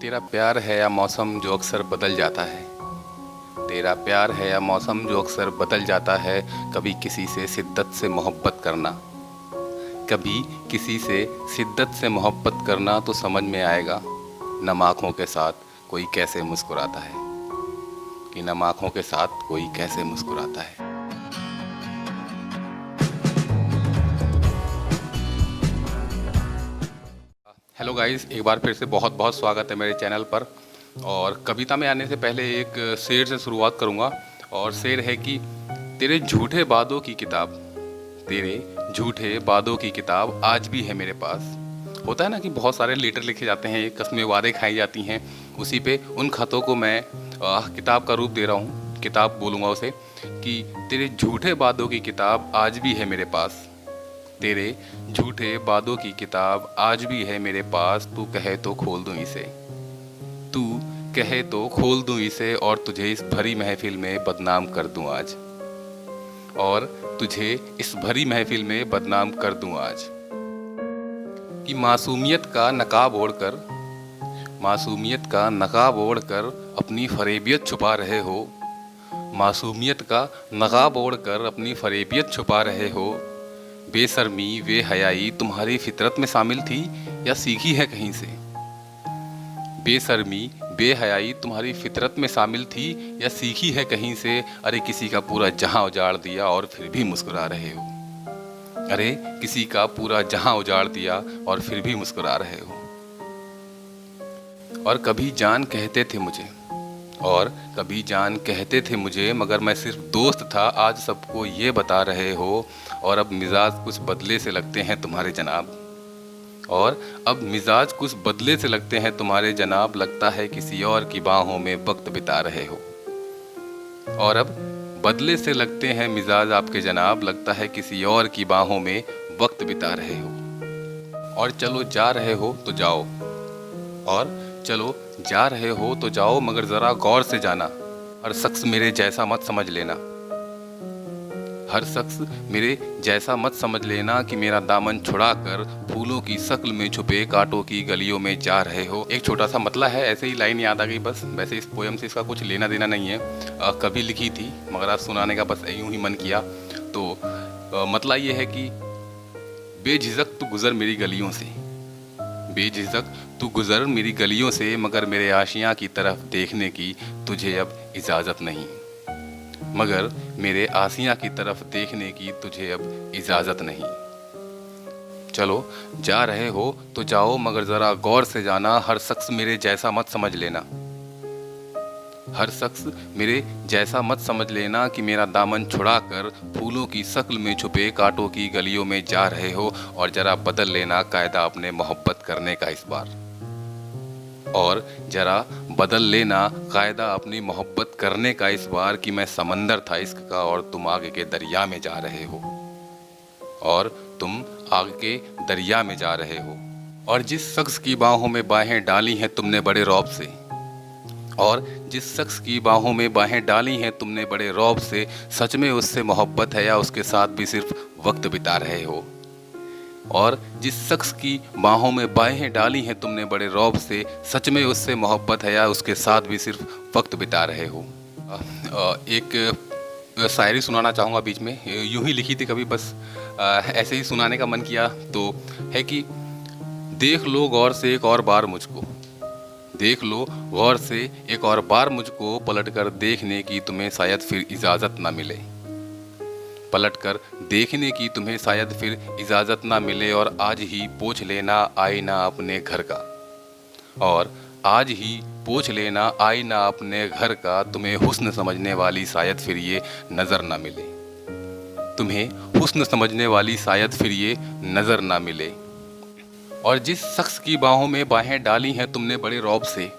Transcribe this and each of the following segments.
तेरा प्यार है या मौसम जो अक्सर बदल जाता है। तेरा प्यार है या मौसम जो अक्सर बदल जाता है। कभी किसी से शिद्दत से मोहब्बत करना, कभी किसी से शिद्दत से मोहब्बत करना तो समझ में आएगा नम आँखों के साथ कोई कैसे मुस्कुराता है, कि नम आँखों के साथ कोई कैसे मुस्कुराता है। हेलो गाइस, एक बार फिर से बहुत बहुत स्वागत है मेरे चैनल पर। और कविता में आने से पहले एक शेर से शुरुआत करूंगा। और शेर है कि तेरे झूठे वादों की किताब, तेरे झूठे वादों की किताब आज भी है मेरे पास। होता है ना कि बहुत सारे लेटर लिखे जाते हैं, कस्में वादे खाई जाती हैं, उसी पे उन खतों को मैं किताब का रूप दे रहा हूँ। किताब बोलूँगा उसे कि तेरे झूठे वादों की किताब आज भी है मेरे पास। तेरे झूठे वादों की किताब आज भी है मेरे पास। तू कहे तो खोल दूं इसे, तू कहे तो खोल दूं इसे, और तुझे इस भरी महफिल में बदनाम कर दूं आज, और तुझे इस भरी महफिल में बदनाम कर दूं आज। कि मासूमियत का नकाब ओढ़कर, मासूमियत का नकाब ओढ़कर अपनी फरेबियत छुपा रहे हो। मासूमियत का नकाब ओढ़कर अपनी फरेबियत छुपा रहे हो। बेशर्मी बेहयाई तुम्हारी फितरत में शामिल थी या सीखी है कहीं से। बेशर्मी बेहयाई तुम्हारी फितरत में शामिल थी या सीखी है कहीं से। अरे किसी का पूरा जहां उजाड़ दिया और फिर भी मुस्कुरा रहे हो। अरे किसी का पूरा जहां उजाड़ दिया और फिर भी मुस्कुरा रहे हो। और कभी जान कहते थे मुझे, और कभी जान कहते थे मुझे, मगर मैं सिर्फ दोस्त था, आज सबको ये बता रहे हो। और अब मिजाज कुछ बदले से लगते हैं तुम्हारे जनाब, और अब मिजाज कुछ बदले से लगते हैं तुम्हारे जनाब। लगता है किसी और की बाहों में वक्त बिता रहे हो। और अब बदले से लगते हैं मिजाज आपके जनाब, लगता है किसी और की बाहों में वक्त बिता रहे हो। और चलो जा रहे हो तो जाओ, और चलो जा रहे हो तो जाओ, मगर ज़रा गौर से जाना। हर शख्स मेरे जैसा मत समझ लेना, हर शख्स मेरे जैसा मत समझ लेना, कि मेरा दामन छुड़ाकर फूलों की शक्ल में छुपे कांटों की गलियों में जा रहे हो। एक छोटा सा मतला है, ऐसे ही लाइन याद आ गई बस। वैसे इस पोएम से इसका कुछ लेना देना नहीं है, कभी लिखी थी, मगर आज सुनाने का बस यूं ही मन किया। तो मतला ये है कि बेझिझक तू गुज़र मेरी गलियों से, बेझिझक तू गुज़र मेरी गलियों से, मगर मेरे आशियाँ की तरफ देखने की तुझे अब इजाज़त नहीं। मगर मेरे आसियाँ की तरफ देखने की तुझे अब इजाज़त नहीं। चलो जा रहे हो तो जाओ, मगर ज़रा गौर से जाना। हर शख्स मेरे जैसा मत समझ लेना, हर शख्स मेरे जैसा मत समझ लेना, कि मेरा दामन छुड़ाकर फूलों की शक्ल में छुपे कांटों की गलियों में जा रहे हो। और ज़रा बदल लेना कायदा अपने मोहब्बत करने का इस बार, और ज़रा बदल लेना कायदा अपनी मोहब्बत करने का इस बार। कि मैं समंदर था इश्क का और तुम आगे के दरिया में जा रहे हो, और तुम आगे के दरिया में जा रहे हो। और जिस शख्स की बाहों में बाहें डाली हैं तुमने बड़े रौब से, और जिस शख्स की बाहों में बाहें डाली हैं तुमने बड़े रौब से, सच में उससे मोहब्बत है या उसके साथ भी सिर्फ वक्त बिता रहे हो। और जिस शख्स की बाहों में बाहें डाली हैं तुमने बड़े रौब से, सच में उससे मोहब्बत है या उसके साथ भी सिर्फ वक्त बिता रहे हो। एक शायरी सुनाना चाहूँगा बीच में, यूं ही लिखी थी कभी, बस ऐसे ही सुनाने का मन किया। तो है कि देख लो गौर से एक और बार मुझको, देख लो गौर से एक और बार मुझको, पलटकर देखने की तुम्हें शायद फिर इजाज़त ना मिले, पलटकर देखने की तुम्हें शायद फिर इजाज़त ना मिले। और आज ही पोंछ लेना आईना अपने घर का, और आज ही पोंछ लेना आईना अपने घर का, तुम्हें हुस्न समझने वाली शायद फिर ये नज़र ना मिले, तुम्हें हुस्न समझने वाली शायद फिर ये नज़र ना मिले। और जिस शख्स की बाहों में बाहें डाली हैं तुमने बड़े रौब से,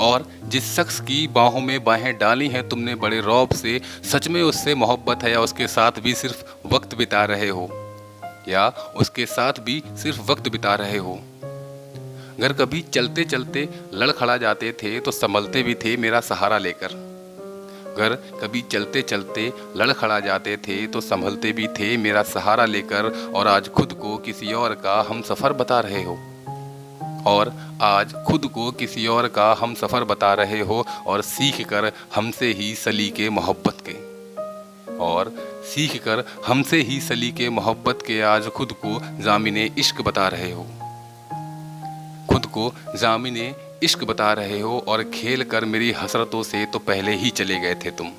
और जिस शख्स की बाहों में बाहें डाली हैं तुमने बड़े रौब से, सच में उससे मोहब्बत है या उसके साथ भी सिर्फ वक्त बिता रहे हो, या उसके साथ भी सिर्फ वक्त बिता रहे हो। अगर कभी चलते चलते लड़खड़ा जाते थे तो संभलते भी थे मेरा सहारा लेकर, अगर कभी चलते चलते लड़खड़ा जाते थे तो संभलते भी थे मेरा सहारा लेकर। और आज खुद को किसी और का हम सफ़र बता रहे हो, और आज खुद को किसी और का हम सफ़र बता रहे हो और सीख कर हमसे ही सलीके मोहब्बत के, और सीख कर हमसे ही सलीके मोहब्बत के आज खुद को जामिने इश्क बता रहे हो, खुद को जामिने इश्क बता रहे हो। और खेल कर मेरी हसरतों से तो पहले ही चले गए थे तुम,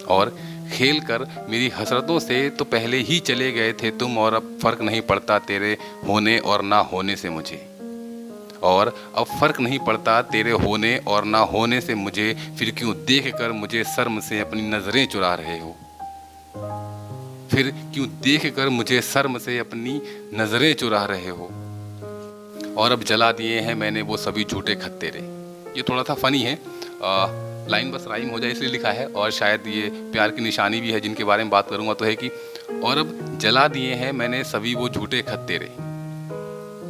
और खेल कर मेरी हसरतों से तो पहले ही चले गए थे तुम। और अब फ़र्क नहीं पड़ता तेरे होने और ना होने से मुझे, और अब फ़र्क नहीं पड़ता तेरे होने और ना होने से मुझे। फिर क्यों देख कर मुझे शर्म से अपनी नज़रें चुरा रहे हो, फिर क्यों देख कर मुझे शर्म से अपनी नज़रें चुरा रहे हो। और अब जला दिए हैं मैंने वो सभी झूठे खत तेरे। ये थोड़ा सा फ़नी है, लाइन बस राइम हो जाए इसलिए लिखा है, और शायद ये प्यार की निशानी भी है जिनके बारे में बात करूँगा। तो है कि और अब जला दिए हैं मैंने सभी वो झूठे खत तेरे,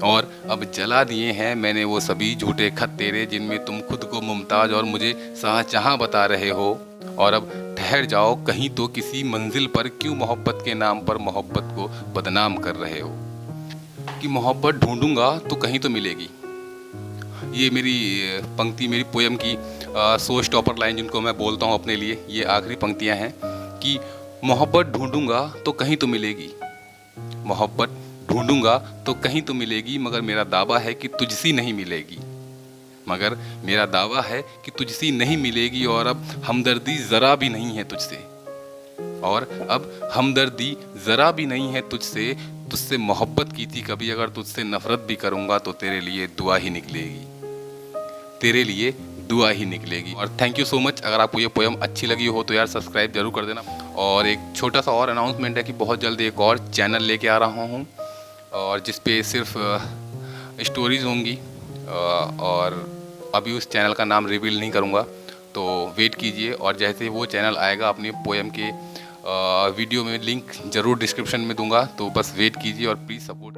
और अब जला दिए हैं मैंने वो सभी झूठे खत तेरे जिनमें तुम खुद को मुमताज़ और मुझे शाहजहां बता रहे हो। और अब ठहर जाओ कहीं तो किसी मंजिल पर, क्यों मोहब्बत के नाम पर मोहब्बत को बदनाम कर रहे हो। कि मोहब्बत ढूंढूंगा तो कहीं तो मिलेगी, ये मेरी पंक्ति मेरी पोयम की शो स्टॉपर लाइन जिनको मैं बोलता हूँ अपने लिए, ये आखिरी पंक्तियाँ हैं कि मोहब्बत ढूंढूंगा तो कहीं तो मिलेगी, मोहब्बत ढूंढूंगा तो कहीं तो मिलेगी, मगर मेरा दावा है कि तुझसी नहीं मिलेगी, मगर मेरा दावा है कि तुझसी नहीं मिलेगी। और अब हमदर्दी ज़रा भी नहीं है तुझसे, और अब हमदर्दी ज़रा भी नहीं है तुझसे। तुझसे मोहब्बत की थी कभी, अगर तुझसे नफ़रत भी करूँगा तो तेरे लिए दुआ ही निकलेगी, तेरे लिए दुआ ही निकलेगी। और थैंक यू सो मच। अगर आपको ये पोयम अच्छी लगी हो तो यार सब्सक्राइब जरूर कर देना। और एक छोटा सा और अनाउंसमेंट है कि बहुत जल्द एक और चैनल लेके आ रहा हूँ, और जिस पे सिर्फ स्टोरीज़ होंगी, और अभी उस चैनल का नाम रिवील नहीं करूँगा, तो वेट कीजिए। और जैसे वो चैनल आएगा अपनी पोयम के वीडियो में लिंक ज़रूर डिस्क्रिप्शन में दूंगा, तो बस वेट कीजिए और प्लीज़ सपोर्ट।